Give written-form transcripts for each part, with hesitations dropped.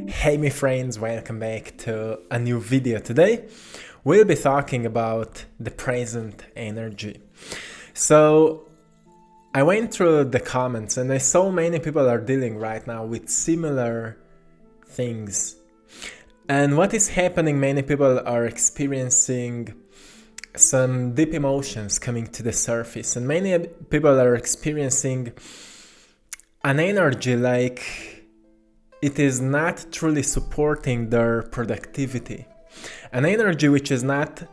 Hey my friends, welcome back to a new video. Today we'll be talking about the present energy. So I went through the comments and I saw many people are dealing right now with similar things. And what is happening, many people are experiencing some deep emotions coming to the surface, and many people are experiencing an energy like it is not truly supporting their productivity. An energy which is not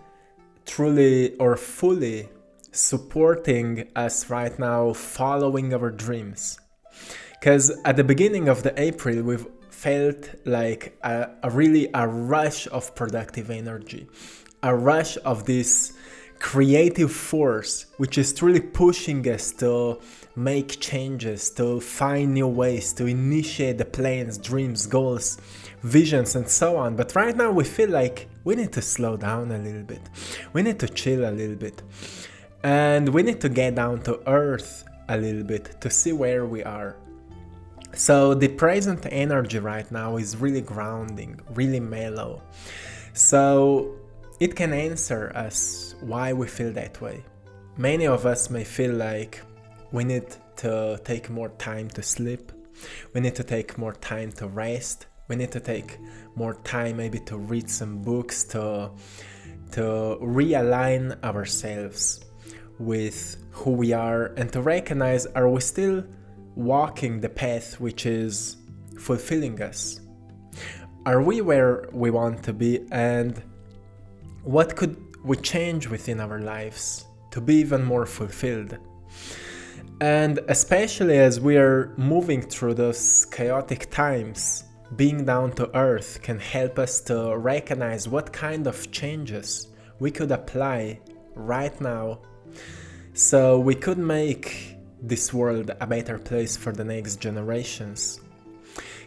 truly or fully supporting us right now following our dreams. Because at the beginning of the April, we've felt like a rush of productive energy, a rush of this creative force which is truly pushing us to make changes, to find new ways, to initiate the plans, dreams, goals, visions, and so on. But right now we feel like we need to slow down a little bit. We need to chill a little bit. And we need to get down to earth a little bit to see where we are. So the present energy right now is really grounding, really mellow. So it can answer us why we feel that way. Many of us may feel like we need to take more time to sleep. We need to take more time to rest. We need to take more time maybe to read some books, to realign ourselves with who we are and to recognize, are we still walking the path which is fulfilling us? Are we where we want to be? And what could we change within our lives to be even more fulfilled? And especially as we are moving through those chaotic times, being down to earth can help us to recognize what kind of changes we could apply right now so we could make this world a better place for the next generations.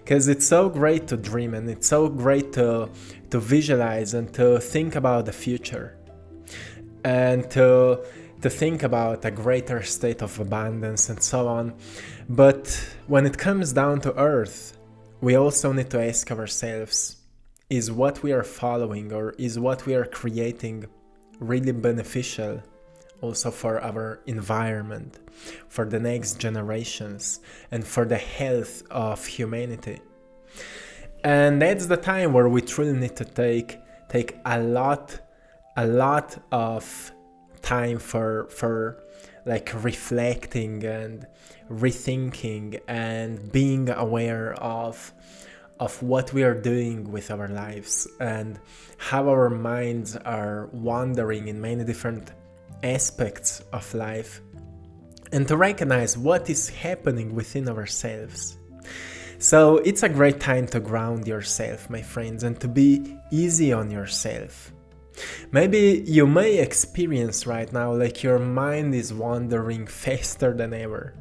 Because it's so great to dream and it's so great to visualize and to think about the future and to think about a greater state of abundance and so on. But when it comes down to earth, we also need to ask ourselves, is what we are following or is what we are creating really beneficial also for our environment, for the next generations, and for the health of humanity? And that's the time where we truly need to take a lot of time for like reflecting and rethinking and being aware of what we are doing with our lives and how our minds are wandering in many different aspects of life, and to recognize what is happening within ourselves. So it's a great time to ground yourself, my friends, and to be easy on yourself. Maybe you may experience right now like your mind is wandering faster than ever.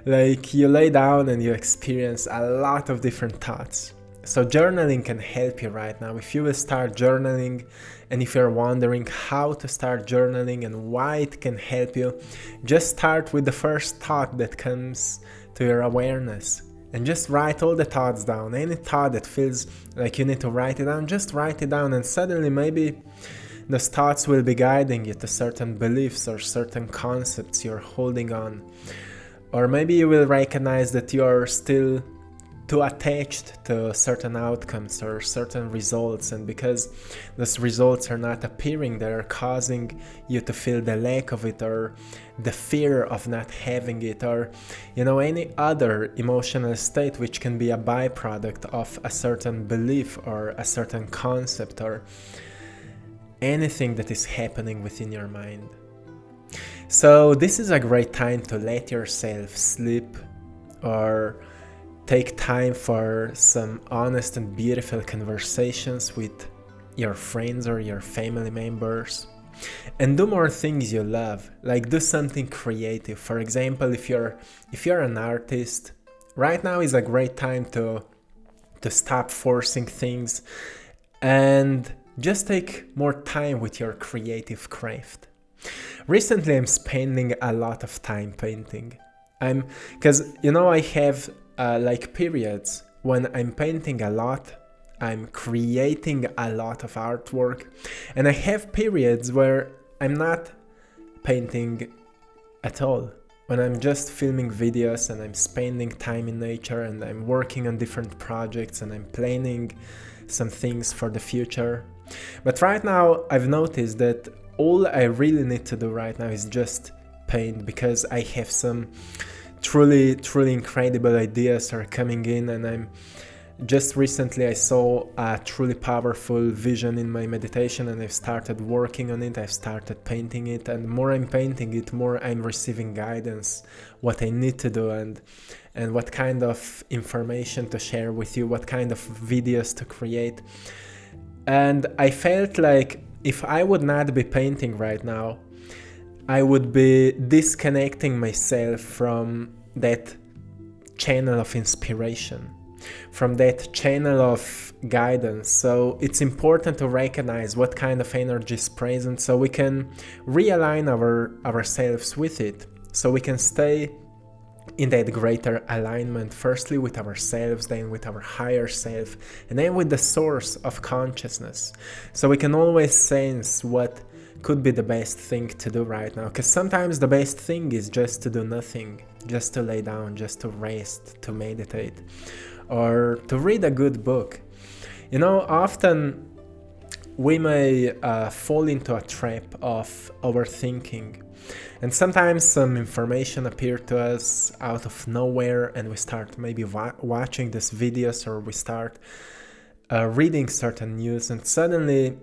Like you lay down and you experience a lot of different thoughts. So journaling can help you right now. If you will start journaling, and if you're wondering how to start journaling and why it can help you, just start with the first thought that comes to your awareness. And just write all the thoughts down. Any thought that feels like you need to write it down, just write it down, and suddenly maybe those thoughts will be guiding you to certain beliefs or certain concepts you're holding on. Or maybe you will recognize that you're still too attached to certain outcomes or certain results, and because those results are not appearing, they're causing you to feel the lack of it or the fear of not having it, or any other emotional state which can be a byproduct of a certain belief or a certain concept or anything that is happening within your mind. So this is a great time to let yourself sleep or take time for some honest and beautiful conversations with your friends or your family members. And do more things you love, like do something creative. For example, if you're an artist, right now is a great time to stop forcing things and just take more time with your creative craft. Recently, I'm spending a lot of time painting. Because I have like periods when I'm painting a lot, I'm creating a lot of artwork, and I have periods where I'm not painting at all. When I'm just filming videos and I'm spending time in nature and I'm working on different projects and I'm planning some things for the future. But right now I've noticed that all I really need to do right now is just paint, because I have some truly incredible ideas are coming in, and I'm just recently I saw a truly powerful vision in my meditation, and I've started working on it. I've started painting it, and more I'm painting it, more I'm receiving guidance, what I need to do, and what kind of information to share with you, what kind of videos to create. And I felt like if I would not be painting right now, I would be disconnecting myself from that channel of inspiration, from that channel of guidance. So it's important to recognize what kind of energy is present, so we can realign ourselves with it, so we can stay in that greater alignment, firstly with ourselves, then with our higher self, and then with the source of consciousness. So we can always sense what could be the best thing to do right now, because sometimes the best thing is just to do nothing, just to lay down, just to rest, to meditate, or to read a good book. You know, often we may fall into a trap of overthinking, and sometimes some information appears to us out of nowhere, and we start maybe watching these videos, or we start reading certain news, and suddenly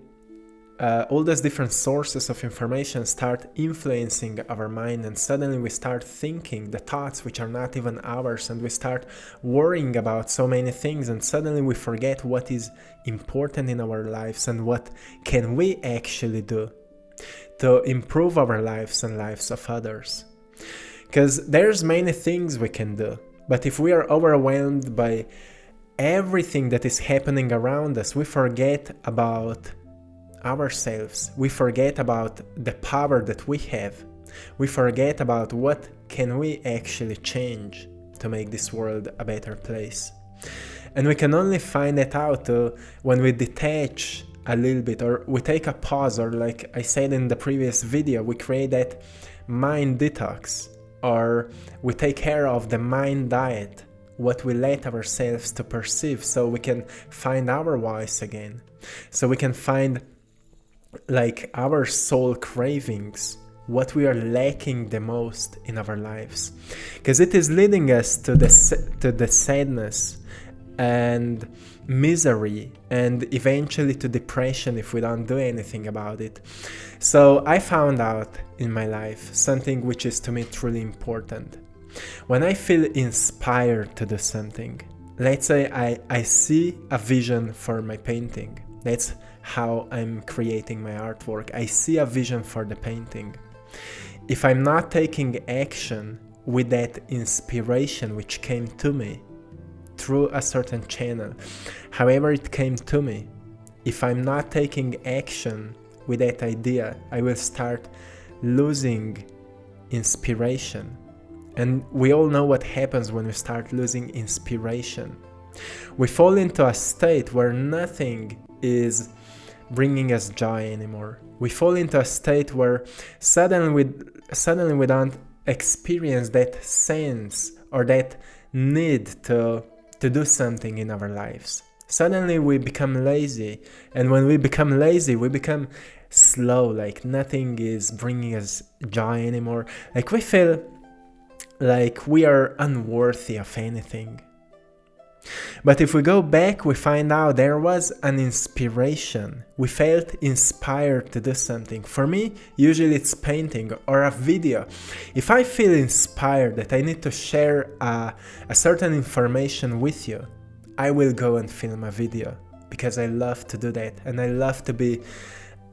all those different sources of information start influencing our mind, and suddenly we start thinking the thoughts which are not even ours, and we start worrying about so many things, and suddenly we forget what is important in our lives and what can we actually do to improve our lives and lives of others. Because there's many things we can do, but if we are overwhelmed by everything that is happening around us, we forget about ourselves, we forget about the power that we have, we forget about what can we actually change to make this world a better place. And we can only find it out when we detach a little bit, or we take a pause, or like I said in the previous video, we create that mind detox, or we take care of the mind diet, what we let ourselves to perceive, so we can find our voice again, so we can find like our soul cravings, what we are lacking the most in our lives, because it is leading us to the sadness and misery, and eventually to depression if we don't do anything about it. So I found out in my life something which is to me truly important. When I feel inspired to do something, let's say I see a vision for my painting, that's how I'm creating my artwork, I see a vision for the painting. If I'm not taking action with that inspiration which came to me through a certain channel, however it came to me, if I'm not taking action with that idea, I will start losing inspiration. And we all know what happens when we start losing inspiration. We fall into a state where nothing is bringing us joy anymore. We fall into a state where suddenly we don't experience that sense or that need to do something in our lives. Suddenly we become lazy, and when we become lazy, we become slow, like nothing is bringing us joy anymore. Like we feel like we are unworthy of anything. But if we go back, we find out there was an inspiration. We felt inspired to do something. For me, usually it's painting or a video. If I feel inspired that I need to share a certain information with you, I will go and film a video, because I love to do that, and I love to be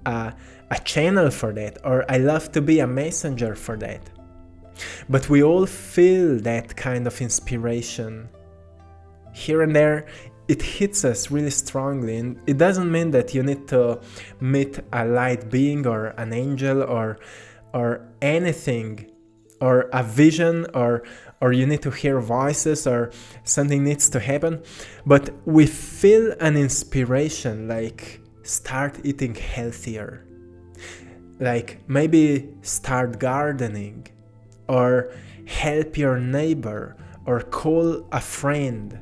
a channel for that, or I love to be a messenger for that. But we all feel that kind of inspiration. Here and there, it hits us really strongly, and it doesn't mean that you need to meet a light being or an angel or anything or a vision, or you need to hear voices, or something needs to happen, but we feel an inspiration, like start eating healthier, like maybe start gardening, or help your neighbor, or call a friend.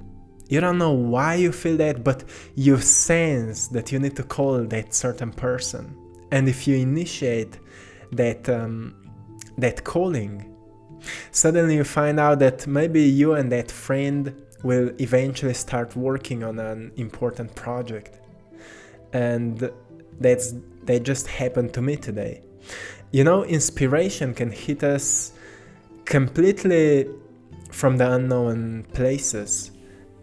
You don't know why you feel that, but you sense that you need to call that certain person. And if you initiate that calling, suddenly you find out that maybe you and that friend will eventually start working on an important project. And that just happened to me today. You know, inspiration can hit us completely from the unknown places,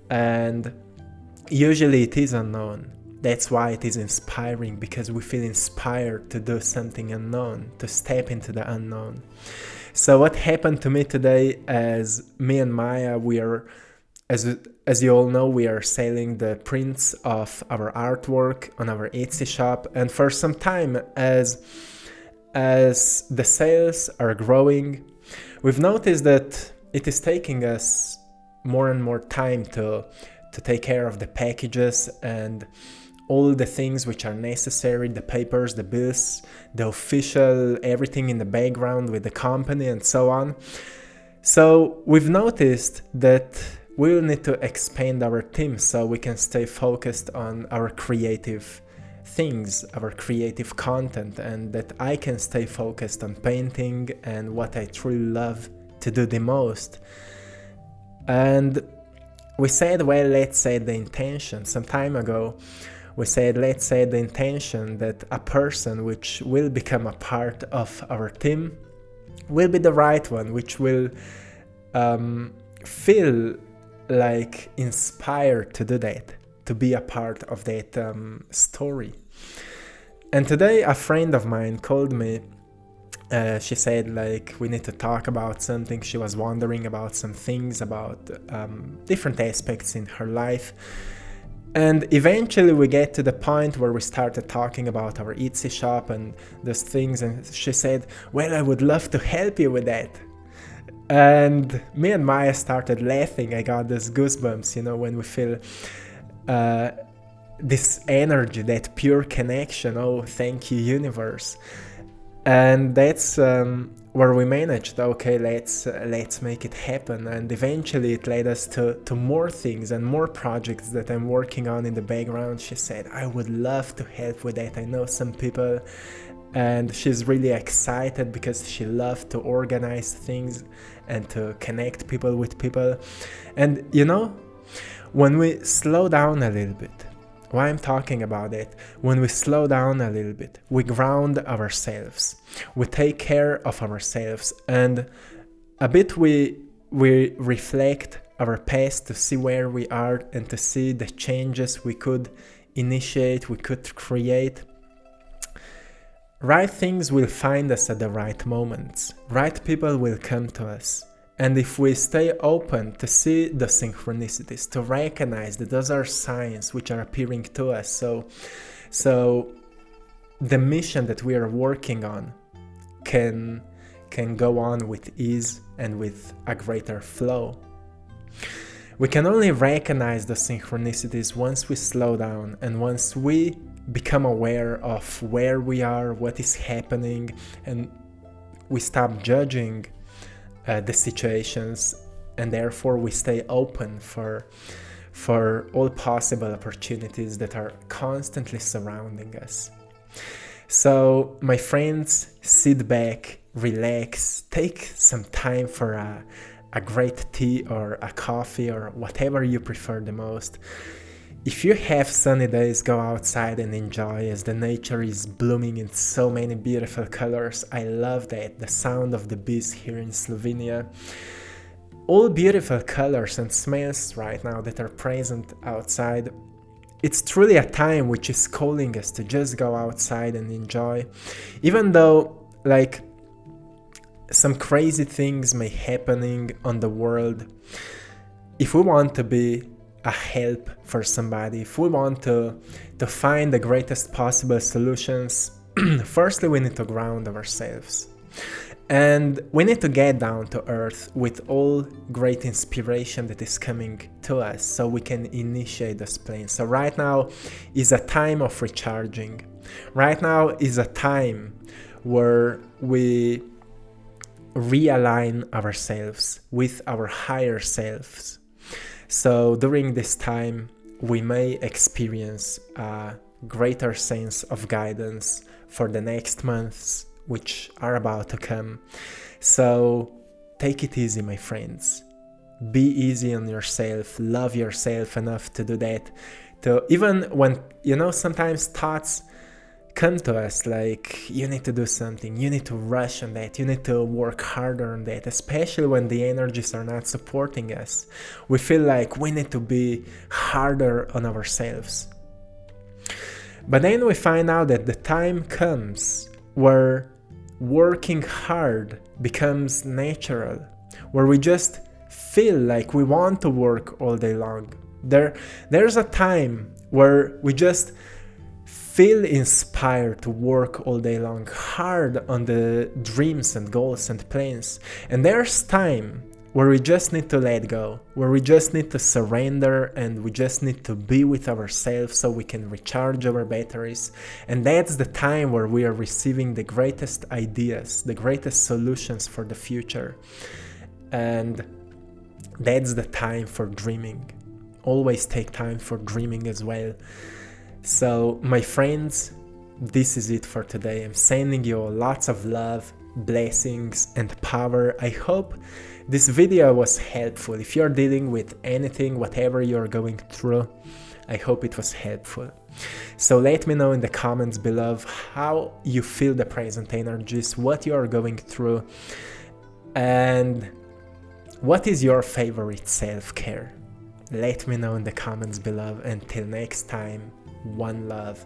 and usually it is unknown. That's why it is inspiring, because we feel inspired to do something unknown, to step into the unknown. So what happened to me today, as me and Maya, we are, as you all know, we are selling the prints of our artwork on our Etsy shop, and for some time, as the sales are growing, we've noticed that it is taking us more and more time to take care of the packages and all the things which are necessary, the papers, the bills, the official, everything in the background with the company and so on. So we've noticed that we'll need to expand our team so we can stay focused on our creative things, our creative content, and that I can stay focused on painting and what I truly love to do the most. And we said, well, let's set the intention. Some time ago, we said, let's set the intention that a person which will become a part of our team will be the right one, which will feel like inspired to do that, to be a part of that story. And today a friend of mine called me. She said, like, we need to talk about something. She was wondering about some things, about different aspects in her life. And eventually we get to the point where we started talking about our Etsy shop and those things. And she said, well, I would love to help you with that. And me and Maya started laughing. I got those goosebumps, you know, when we feel this energy, that pure connection. Oh, thank you, universe. And that's where we managed, okay, let's make it happen. And eventually it led us to more things and more projects that I'm working on in the background. She said, I would love to help with that. I know some people. And she's really excited because she loves to organize things and to connect people with people. And you know, when we slow down a little bit, why I'm talking about it, when we slow down a little bit, we ground ourselves, we take care of ourselves, and a bit we reflect our past to see where we are and to see the changes we could initiate, we could create. Right things will find us at the right moments. Right people will come to us. And if we stay open to see the synchronicities, to recognize that those are signs which are appearing to us, so the mission that we are working on can go on with ease and with a greater flow. We can only recognize the synchronicities once we slow down and once we become aware of where we are, what is happening, and we stop judging the situations, and therefore we stay open for all possible opportunities that are constantly surrounding us. So my friends, sit back, relax, take some time for a great tea or a coffee or whatever you prefer the most. If you have sunny days, go outside and enjoy as the nature is blooming in so many beautiful colors. I love that, the sound of the bees here in Slovenia. All beautiful colors and smells right now that are present outside. It's truly a time which is calling us to just go outside and enjoy. Even though, like, some crazy things may happening on the world, if we want to be a help for somebody, if we want to find the greatest possible solutions, firstly we need to ground ourselves. And we need to get down to earth with all great inspiration that is coming to us so we can initiate those plans. So right now is a time of recharging. Right now is a time where we realign ourselves with our higher selves. So during this time, we may experience a greater sense of guidance for the next months, which are about to come. So take it easy, my friends. Be easy on yourself. Love yourself enough to do that. To even when, sometimes thoughts come to us like, you need to do something, you need to rush on that, you need to work harder on that, especially when the energies are not supporting us. We feel like we need to be harder on ourselves. But then we find out that the time comes where working hard becomes natural, where we just feel like we want to work all day long. There's a time where we just feel inspired to work all day long, hard on the dreams and goals and plans. And there's time where we just need to let go, where we just need to surrender, and we just need to be with ourselves so we can recharge our batteries. And that's the time where we are receiving the greatest ideas, the greatest solutions for the future. And that's the time for dreaming. Always take time for dreaming as well. So, my friends, this is it for today. I'm sending you lots of love, blessings, and power. I hope this video was helpful. If you're dealing with anything, whatever you're going through, I hope it was helpful. So let me know in the comments below how you feel the present energies, what you are going through, and what is your favorite self-care. Let me know in the comments below. Until next time, one love.